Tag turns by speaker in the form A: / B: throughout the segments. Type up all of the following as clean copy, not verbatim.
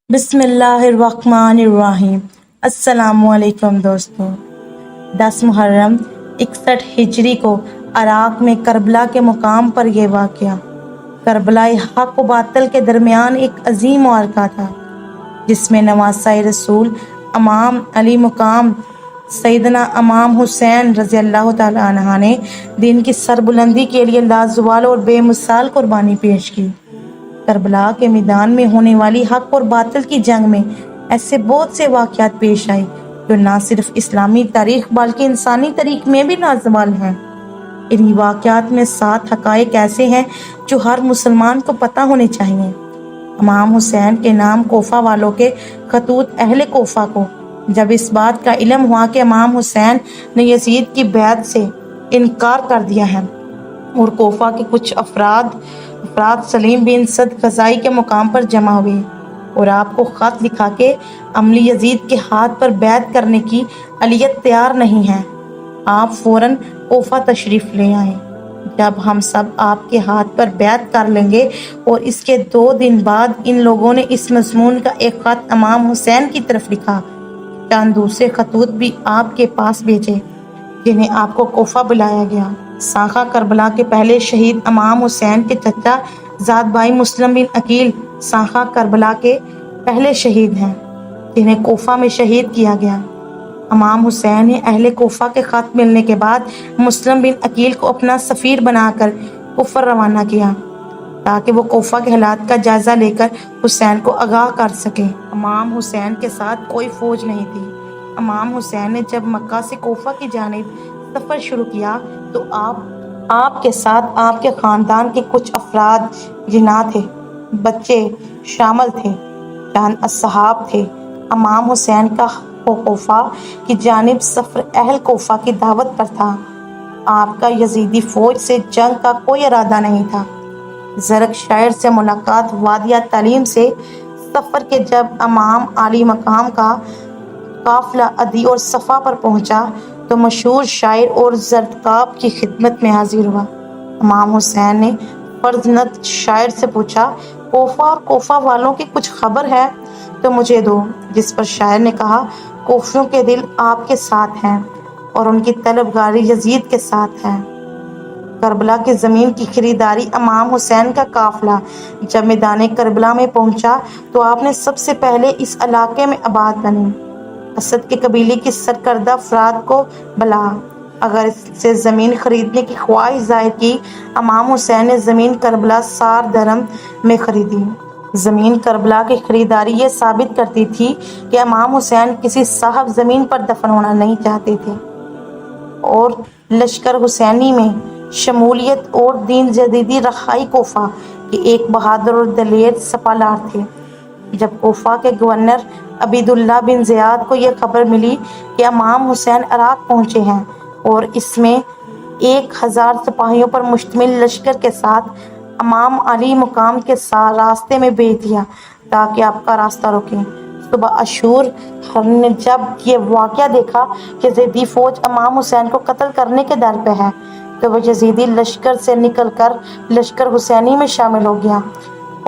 A: بسم اللہ الرحمن الرحیم۔ السلام علیکم دوستوں۔ 10 محرم 61 ہجری کو عراق میں کربلا کے مقام پر یہ واقعہ کربلا حق و باطل کے درمیان ایک عظیم معرکہ تھا، جس میں نواسۂ رسول امام علی مقام سیدنا امام حسین رضی اللہ تعالی عنہ نے دین کی سربلندی کے لیے لازوال اور بے مثال قربانی پیش کی۔ کربلا کے میدان میں ہونے والی حق اور باطل کی جنگ میں ایسے بہت سے واقعات پیش آئے جو نہ صرف اسلامی تاریخ بلکہ انسانی تاریخ میں بھی لازوال ہیں۔ انہی واقعات میں 7 حقائق ایسے ہیں جو ہر مسلمان کو پتہ ہونے چاہیے۔ امام حسین کے نام کوفہ والوں کے خطوط اہل کوفہ کو جب اس بات کا علم ہوا کہ امام حسین نے یزید کی بیعت سے انکار کر دیا ہے اور کوفہ کے کچھ افراد سلیم بن سعد خزائی کے مقام پر جمع ہوئے اور آپ کو خط لکھا کہ عملی یزید کے ہاتھ پر بیعت کرنے کی اہلیت تیار نہیں ہے، آپ فوراً کوفہ تشریف لے آئیں۔ جب ہم سب آپ کے ہاتھ پر بیعت کر لیں گے۔ اور اس کے 2 دن بعد ان لوگوں نے اس مضمون کا ایک خط امام حسین کی طرف لکھا۔ چند دوسرے خطوط بھی آپ کے پاس بھیجے جنہیں آپ کو کوفہ بلایا گیا۔ ساخہ کربلا کے پہلے شہید امام حسین کے چچا زاد بھائی مسلم بن عقیل ساخہ کربلا کے پہلے شہید ہیں جنہیں کوفہ میں شہید کیا گیا۔ امام حسین نے اہل کوفہ کے خط ملنے کے بعد مسلم بن عقیل کو اپنا سفیر بنا کر کوفہ روانہ کیا تاکہ وہ کوفہ کے حالات کا جائزہ لے کر حسین کو آگاہ کر سکے۔ امام حسین کے ساتھ کوئی فوج نہیں تھی۔ امام حسین نے جب مکہ سے کوفہ کی جانب سفر شروع کیا تو آپ کے ساتھ آپ کے خاندان کے کچھ افراد جناح تھے، بچے شامل تھے، چند اصحاب تھے۔ امام حسین کا کوفہ کی جانب سفر اہل کوفہ کی دعوت پر تھا۔ آپ کا یزیدی فوج سے جنگ کا کوئی ارادہ نہیں تھا۔ زرق شاعر سے ملاقات وادیہ تعلیم سے سفر کے جب امام علی مقام کا قافلہ عدی اور صفا پر پہنچا تو مشہور شاعر اور زرتکاب کی خدمت میں حاضر ہوا۔ امام حسین نے فرزند شاعر سے پوچھا، کوفہ اور کوفہ والوں کی کچھ خبر ہے تو مجھے دو، جس پر شاعر نے کہا، کوفیوں کے دل آپ کے ساتھ ہیں اور ان کی طلبگاری یزید کے ساتھ ہے۔ کربلا کی زمین کی خریداری امام حسین کا قافلہ جب میدان کربلا میں پہنچا تو آپ نے سب سے پہلے اس علاقے میں آباد بنے اسد کے قبیلے کی سرکردہ افراد کو بلا اگر اس سے زمین خریدنے کی خواہش ظاہر کی۔ امام حسین نے زمین کربلا سار درم میں خریدی۔ زمین کربلا کی خریداری یہ ثابت کرتی تھی کہ امام حسین کسی صاحب زمین پر دفن ہونا نہیں چاہتے تھے اور لشکر حسینی میں شمولیت اور دین جدیدی رہائی کوفہ کے ایک بہادر اور دلیر سپالار تھے۔ جب کوفہ کے گورنر عبید اللہ بن زیاد کو یہ خبر ملی کہ امام حسین عراق پہنچے ہیں اور اس میں 1000 سپاہیوں پر مشتمل لشکر کے ساتھ امام علی مقام کے راستے میں بھیج دیا تاکہ آپ کا راستہ روکیں۔ صبح عاشور نے جب یہ واقعہ دیکھا کہ یزیدی فوج امام حسین کو قتل کرنے کے در پہ ہے تو وہ یزیدی لشکر سے نکل کر لشکر حسینی میں شامل ہو گیا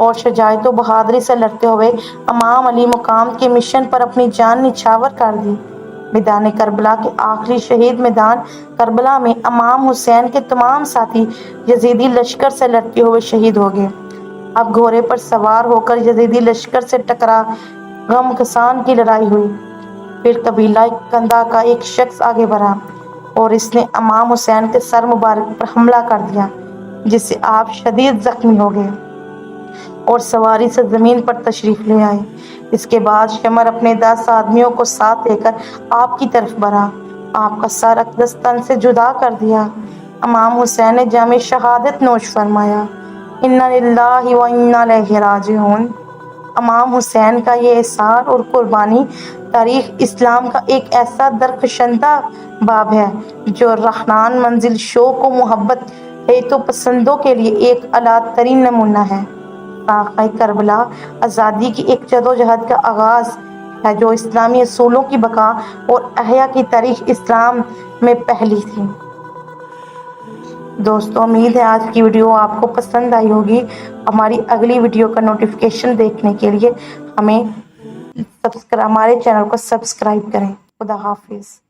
A: اور شجاعت و بہادری سے لڑتے ہوئے امام علی مقام کے مشن پر اپنی جان نچھاور کر دی۔ میدان کربلا کے آخری شہید میدان کربلا میں امام حسین کے تمام ساتھی یزیدی لشکر سے لڑتے ہوئے شہید ہو گئے۔ اب گھوڑے پر سوار ہو کر یزیدی لشکر سے ٹکرا غم کسان کی لڑائی ہوئی۔ پھر قبیلہ کندہ کا ایک شخص آگے بڑھا اور اس نے امام حسین کے سر مبارک پر حملہ کر دیا جس سے آپ شدید زخمی ہو گئے اور سواری سے زمین پر تشریف لے آئے۔ اس کے بعد شمر اپنے 10 آدمیوں کو ساتھ لے کر آپ کی طرف بڑھا، آپ کا سر اقدس تن سے جدا کر دیا۔ امام حسین نے جام شہادت نوش فرمایا، انا للہ و انا الیہ راجعون۔ امام حسین کا یہ اثار اور قربانی تاریخ اسلام کا ایک ایسا درخشندہ باب ہے جو رحنان منزل شوق و محبت ہیت و پسندوں کے لیے ایک اعلیٰ ترین نمونہ ہے۔ ساخہ کربلا آزادی کی ایک جدوجہد کا آغاز ہے جو اسلامی اصولوں کی بقا اور احیا کی تاریخ اسلام میں پہلی تھی۔ دوستوں، امید ہے آج کی ویڈیو آپ کو پسند آئی ہوگی۔ ہماری اگلی ویڈیو کا نوٹیفیکیشن دیکھنے کے لیے ہمیں ہمارے چینل کو سبسکرائب کریں. خدا حافظ.